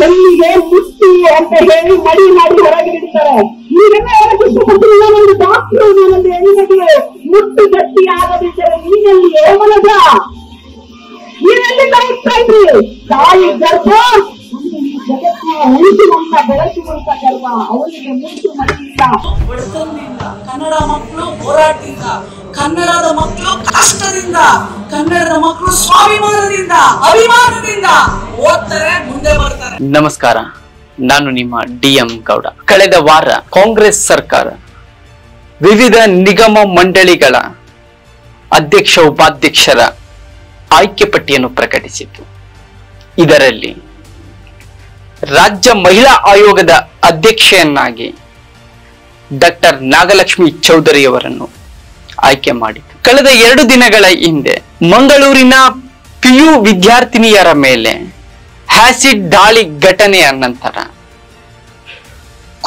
ಎಲ್ಲಿಗೆ ಮುಟ್ಟಿ ಅಂತ ಹೇಳಿ ಮಡಿ ಮಾಡಿ ಹೊರಗೆ ಬಿಡ್ತಾರೆ. ನೀವೆಲ್ಲ ಹೇಳಕ್ ಇಷ್ಟಪಡ್ತೀನಿ, ನಾನೊಂದು ಡಾಕ್ಟರ್, ನಾನೊಂದು ಹೆಣ್ಣಿಗೆ ಮುಟ್ಟು ಗಟ್ಟಿ ಆಗದಿದ್ದರೆ ನೀನೆಲ್ಲಿ ಮನದ ನೀವೆಲ್ಲಿಂದ ಇರ್ತಾ ಇದ್ರಿ? ತಾಯಿ ಗರ್ಭ ಜಗತ್ತಿನ ಉಳಿಸುವಂತ ಬೆಳೆಸುವಂತ ಗರ್ಭ ಅವರಿಗೆ ಮುಟ್ಟು ಮಡಿಯಿಲ್ಲ. ಬಡತನದಿಂದ ಕನ್ನಡ ಮಕ್ಕಳು ಹೋರಾಟದಿಂದ, ಕನ್ನಡದ ಮಕ್ಕಳು ಕಷ್ಟದಿಂದ, ಕನ್ನಡದ ಮಕ್ಕಳು ಸ್ವಾಭಿಮಾನದಿಂದ ಅಭಿಮಾನದಿಂದ ಓದ್ತಾರೆ, ಮುಂದೆ ಬರ್ತಾರೆ. ನಮಸ್ಕಾರ, ನಾನು ನಿಮ್ಮ ಡಿ.ಎಂ. ಗೌಡ. ಕಳೆದ ವಾರ ಕಾಂಗ್ರೆಸ್ ಸರ್ಕಾರ ವಿವಿಧ ನಿಗಮ ಮಂಡಳಿಗಳ ಅಧ್ಯಕ್ಷ ಉಪಾಧ್ಯಕ್ಷರ ಆಯ್ಕೆ ಪಟ್ಟಿಯನ್ನು ಪ್ರಕಟಿಸಿತು. ಇದರಲ್ಲಿ ರಾಜ್ಯ ಮಹಿಳಾ ಆಯೋಗದ ಅಧ್ಯಕ್ಷೆಯನ್ನಾಗಿ ಡಾಕ್ಟರ್ ನಾಗಲಕ್ಷ್ಮಿ ಚೌಧರಿ ಅವರನ್ನು ಆಯ್ಕೆ ಮಾಡಿತು. ಕಳೆದ 2 ದಿನಗಳ ಹಿಂದೆ ಮಂಗಳೂರಿನ PU ವಿದ್ಯಾರ್ಥಿನಿಯರ ಮೇಲೆ ಆಸಿಡ್ ದಾಳಿ ಘಟನೆಯ ನಂತರ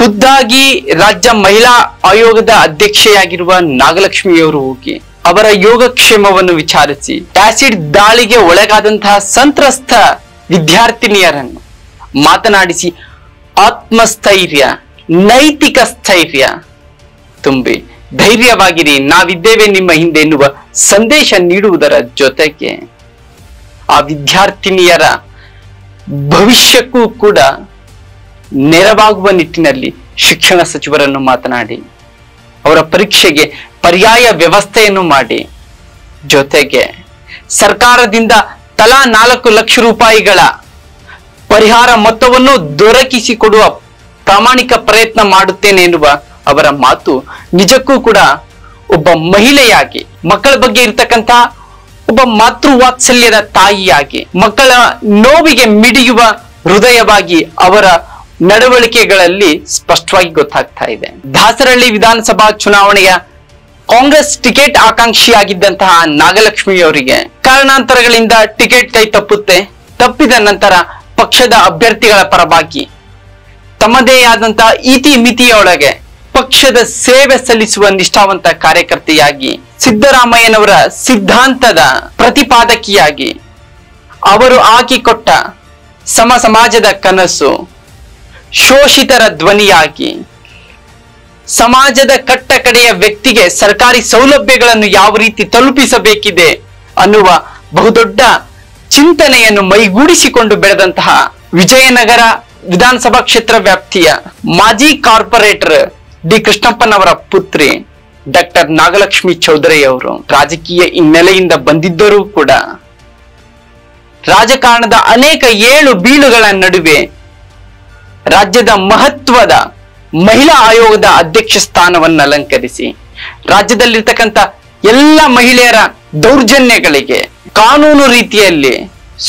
ಖುದ್ದಾಗಿ ರಾಜ್ಯ ಮಹಿಳಾ ಆಯೋಗದ ಅಧ್ಯಕ್ಷೆಯಾಗಿರುವ ನಾಗಲಕ್ಷ್ಮಿಯವರು ಹೋಗಿ ಅವರ ಯೋಗಕ್ಷೇಮವನ್ನು ವಿಚಾರಿಸಿ ಆಸಿಡ್ ದಾಳಿಗೆ ಒಳಗಾದಂತಹ ಸಂತ್ರಸ್ತ ವಿದ್ಯಾರ್ಥಿನಿಯರನ್ನು ಮಾತನಾಡಿಸಿ ಆತ್ಮಸ್ಥೈರ್ಯ, ನೈತಿಕ ಸ್ಥೈರ್ಯ ತುಂಬಿ ಧೈರ್ಯವಾಗಿರಿ, ನಾವಿದ್ದೇವೆ ನಿಮ್ಮ ಹಿಂದೆ ಎನ್ನುವ ಸಂದೇಶ ನೀಡುವುದರ ಜೊತೆಗೆ ಆ ವಿದ್ಯಾರ್ಥಿನಿಯರ ಭವಿಷ್ಯಕ್ಕೂ ಕೂಡ ನೆರವಾಗುವ ನಿಟ್ಟಿನಲ್ಲಿ ಶಿಕ್ಷಣ ಸಚಿವರನ್ನು ಮಾತನಾಡಿ ಅವರ ಪರೀಕ್ಷೆಗೆ ಪರ್ಯಾಯ ವ್ಯವಸ್ಥೆಯನ್ನು ಮಾಡಿ, ಜೊತೆಗೆ ಸರ್ಕಾರದಿಂದ ತಲಾ 4 ಲಕ್ಷ ರೂಪಾಯಿಗಳ ಪರಿಹಾರ ಮೊತ್ತವನ್ನು ದೊರಕಿಸಿಕೊಡುವ ಪ್ರಾಮಾಣಿಕ ಪ್ರಯತ್ನ ಮಾಡುತ್ತೇನೆ ಎನ್ನುವ ಅವರ ಮಾತು ನಿಜಕ್ಕೂ ಕೂಡ ಒಬ್ಬ ಮಹಿಳೆಯಾಗಿ, ಮಕ್ಕಳ ಬಗ್ಗೆ ಇರ್ತಕ್ಕಂಥ ಒಬ್ಬ ಮಾತೃವಾತ್ಸಲ್ಯದ ತಾಯಿಯಾಗಿ, ಮಕ್ಕಳ ನೋವಿಗೆ ಮಿಡಿಯುವ ಹೃದಯವಾಗಿ ಅವರ ನಡವಳಿಕೆಗಳಲ್ಲಿ ಸ್ಪಷ್ಟವಾಗಿ ಗೊತ್ತಾಗ್ತಾ ಇದೆ. ದಾಸರಹಳ್ಳಿ ವಿಧಾನಸಭಾ ಚುನಾವಣೆಯ ಕಾಂಗ್ರೆಸ್ ಟಿಕೆಟ್ ಆಕಾಂಕ್ಷಿಯಾಗಿದ್ದಂತಹ ನಾಗಲಕ್ಷ್ಮಿಯವರಿಗೆ ಕಾರಣಾಂತರಗಳಿಂದ ಟಿಕೆಟ್ ಕೈ ತಪ್ಪಿದ ನಂತರ ಪಕ್ಷದ ಅಭ್ಯರ್ಥಿಗಳ ಪರವಾಗಿ ತಮ್ಮದೇ ಆದಂತಹ ಇತಿಮಿತಿಯೊಳಗೆ ಪಕ್ಷದ ಸೇವೆ ಸಲ್ಲಿಸುವ ನಿಷ್ಠಾವಂತ ಕಾರ್ಯಕರ್ತೆಯಾಗಿ, ಸಿದ್ದರಾಮಯ್ಯನವರ ಸಿದ್ಧಾಂತದ ಪ್ರತಿಪಾದಕಿಯಾಗಿ, ಅವರು ಹಾಕಿಕೊಟ್ಟ ಸಮಾಜದ ಕನಸು, ಶೋಷಿತರ ಧ್ವನಿಯಾಗಿ, ಸಮಾಜದ ಕಟ್ಟಕಡೆಯ ವ್ಯಕ್ತಿಗೆ ಸರ್ಕಾರಿ ಸೌಲಭ್ಯಗಳನ್ನು ಯಾವ ರೀತಿ ತಲುಪಿಸಬೇಕಿದೆ ಅನ್ನುವ ಬಹುದೊಡ್ಡ ಚಿಂತನೆಯನ್ನು ಮೈಗೂಡಿಸಿಕೊಂಡು ಬೆಳೆದಂತಹ ವಿಜಯನಗರ ವಿಧಾನಸಭಾ ಕ್ಷೇತ್ರ ವ್ಯಾಪ್ತಿಯ ಮಾಜಿ ಕಾರ್ಪೊರೇಟರ್ ಡಿ ಕೃಷ್ಣಪ್ಪನವರ ಪುತ್ರಿ ಡಾಕ್ಟರ್ ನಾಗಲಕ್ಷ್ಮಿ ಚೌಧರಿ ಅವರು ರಾಜಕೀಯ ಹಿನ್ನೆಲೆಯಿಂದ ಬಂದಿದ್ದರೂ ಕೂಡ ರಾಜಕಾರಣದ ಅನೇಕ ಏಳು ಬೀಳುಗಳ ನಡುವೆ ರಾಜ್ಯದ ಮಹತ್ವದ ಮಹಿಳಾ ಆಯೋಗದ ಅಧ್ಯಕ್ಷ ಸ್ಥಾನವನ್ನು ಅಲಂಕರಿಸಿ ರಾಜ್ಯದಲ್ಲಿರ್ತಕ್ಕಂಥ ಎಲ್ಲ ಮಹಿಳೆಯರ ದೌರ್ಜನ್ಯಗಳಿಗೆ ಕಾನೂನು ರೀತಿಯಲ್ಲಿ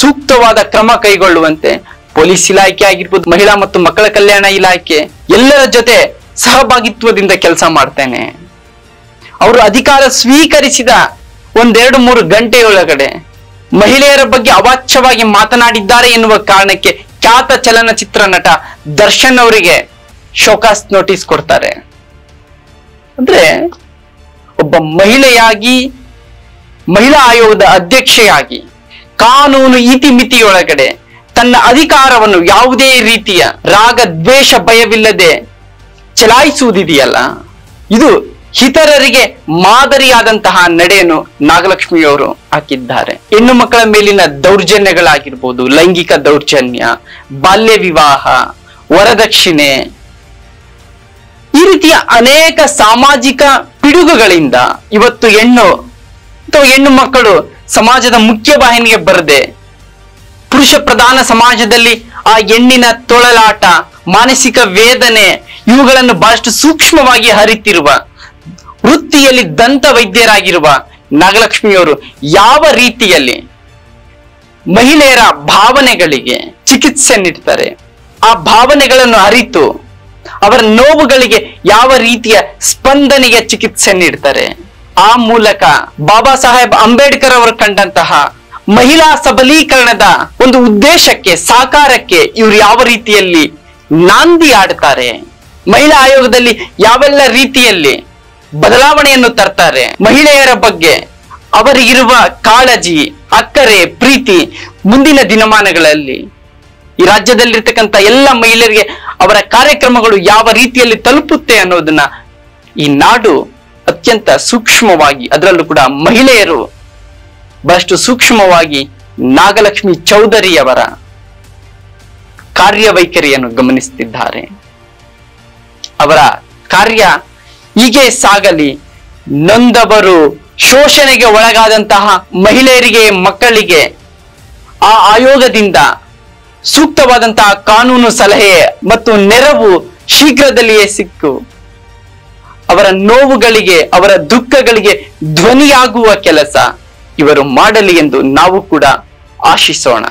ಸೂಕ್ತವಾದ ಕ್ರಮ ಕೈಗೊಳ್ಳುವಂತೆ ಪೊಲೀಸ್ ಇಲಾಖೆ ಆಗಿರ್ಬೋದು, ಮಹಿಳಾ ಮತ್ತು ಮಕ್ಕಳ ಕಲ್ಯಾಣ ಇಲಾಖೆ ಎಲ್ಲರ ಜೊತೆ ಸಹಭಾಗಿತ್ವದಿಂದ ಕೆಲಸ ಮಾಡ್ತೇನೆ. ಅವರು ಅಧಿಕಾರ ಸ್ವೀಕರಿಸಿದ 1-2-3 ಗಂಟೆಯೊಳಗಡೆ ಮಹಿಳೆಯರ ಬಗ್ಗೆ ಅವಾಚ್ಯವಾಗಿ ಮಾತನಾಡಿದ್ದಾರೆ ಎನ್ನುವ ಕಾರಣಕ್ಕೆ ಖ್ಯಾತ ಚಲನಚಿತ್ರ ನಟ ದರ್ಶನ್ ಅವರಿಗೆ ಶೋಕಾಸ್ ನೋಟಿಸ್ ಕೊಡ್ತಾರೆ. ಅಂದ್ರೆ ಒಬ್ಬ ಮಹಿಳೆಯಾಗಿ, ಮಹಿಳಾ ಆಯೋಗದ ಅಧ್ಯಕ್ಷೆಯಾಗಿ ಕಾನೂನು ಇತಿಮಿತಿಯೊಳಗಡೆ ತನ್ನ ಅಧಿಕಾರವನ್ನು ಯಾವುದೇ ರೀತಿಯ ರಾಗ ದ್ವೇಷ ಭಯವಿಲ್ಲದೆ ಚಲಾಯಿಸುವುದಿದೆಯಲ್ಲ, ಇದು ಇತರರಿಗೆ ಮಾದರಿಯಾದಂತಹ ನಡೆಯನ್ನು ನಾಗಲಕ್ಷ್ಮಿಯವರು ಹಾಕಿದ್ದಾರೆ. ಹೆಣ್ಣು ಮಕ್ಕಳ ಮೇಲಿನ ದೌರ್ಜನ್ಯಗಳಾಗಿರ್ಬೋದು, ಲೈಂಗಿಕ ದೌರ್ಜನ್ಯ, ಬಾಲ್ಯ ವಿವಾಹ, ವರದಕ್ಷಿಣೆ, ಈ ರೀತಿಯ ಅನೇಕ ಸಾಮಾಜಿಕ ಪಿಡುಗುಗಳಿಂದ ಇವತ್ತು ಹೆಣ್ಣು ಮಕ್ಕಳು ಸಮಾಜದ ಮುಖ್ಯವಾಹಿನಿಗೆ ಬರದೆ ಪುರುಷ ಪ್ರಧಾನ ಸಮಾಜದಲ್ಲಿ ಆ ಹೆಣ್ಣಿನ ತೊಳಲಾಟ, ಮಾನಸಿಕ ವೇದನೆ ಇವುಗಳನ್ನು ಬಹಳಷ್ಟು ಸೂಕ್ಷ್ಮವಾಗಿ ಹರಿತಿರುವ ವೃತ್ತಿಯಲ್ಲಿ ದಂತ ವೈದ್ಯರಾಗಿರುವ ನಾಗಲಕ್ಷ್ಮಿಯವರು ಯಾವ ರೀತಿಯಲ್ಲಿ ಮಹಿಳೆಯರ ಭಾವನೆಗಳಿಗೆ ಚಿಕಿತ್ಸೆ ನೀಡ್ತಾರೆ, ಆ ಭಾವನೆಗಳನ್ನು ಅರಿತು ಅವರ ನೋವುಗಳಿಗೆ ಯಾವ ರೀತಿಯ ಸ್ಪಂದನೆಗೆ ಚಿಕಿತ್ಸೆ ನೀಡ್ತಾರೆ, ಆ ಮೂಲಕ ಬಾಬಾ ಸಾಹೇಬ್ ಅಂಬೇಡ್ಕರ್ ಅವರು ಕಂಡಂತಹ ಮಹಿಳಾ ಸಬಲೀಕರಣದ ಒಂದು ಉದ್ದೇಶಕ್ಕೆ, ಸಾಕಾರಕ್ಕೆ ಇವರು ಯಾವ ರೀತಿಯಲ್ಲಿ ನಾಂದಿ ಆಡ್ತಾರೆ, ಮಹಿಳಾ ಆಯೋಗದಲ್ಲಿ ಯಾವೆಲ್ಲ ರೀತಿಯಲ್ಲಿ ಬದಲಾವಣೆಯನ್ನು ತರ್ತಾರೆ, ಮಹಿಳೆಯರ ಬಗ್ಗೆ ಅವರಿಗಿರುವ ಕಾಳಜಿ, ಅಕ್ಕರೆ, ಪ್ರೀತಿ ಮುಂದಿನ ದಿನಮಾನಗಳಲ್ಲಿ ಈ ರಾಜ್ಯದಲ್ಲಿರ್ತಕ್ಕಂಥ ಎಲ್ಲ ಮಹಿಳೆಯರಿಗೆ ಅವರ ಕಾರ್ಯಕ್ರಮಗಳು ಯಾವ ರೀತಿಯಲ್ಲಿ ತಲುಪುತ್ತೆ ಅನ್ನೋದನ್ನ ಈ ನಾಡು ಅತ್ಯಂತ ಸೂಕ್ಷ್ಮವಾಗಿ, ಅದರಲ್ಲೂ ಕೂಡ ಮಹಿಳೆಯರು ಬಹಳಷ್ಟು ಸೂಕ್ಷ್ಮವಾಗಿ ನಾಗಲಕ್ಷ್ಮಿ ಚೌಧರಿ ಅವರ ಕಾರ್ಯವೈಖರಿಯನ್ನು ಗಮನಿಸುತ್ತಿದ್ದಾರೆ. ಅವರ ಕಾರ್ಯ ಹೀಗೆ ಸಾಗಲಿ. ನೊಂದವರು, ಶೋಷಣೆಗೆ ಒಳಗಾದಂತಹ ಮಹಿಳೆಯರಿಗೆ, ಮಕ್ಕಳಿಗೆ ಆ ಆಯೋಗದಿಂದ ಸೂಕ್ತವಾದಂತಹ ಕಾನೂನು ಸಲಹೆ ಮತ್ತು ನೆರವು ಶೀಘ್ರದಲ್ಲಿಯೇ ಸಿಕ್ಕು ಅವರ ನೋವುಗಳಿಗೆ, ಅವರ ದುಃಖಗಳಿಗೆ ಧ್ವನಿಯಾಗುವ ಕೆಲಸ ಇವರು ಮಾಡಲಿ ಎಂದು ನಾವು ಕೂಡ ಆಶಿಸೋಣ.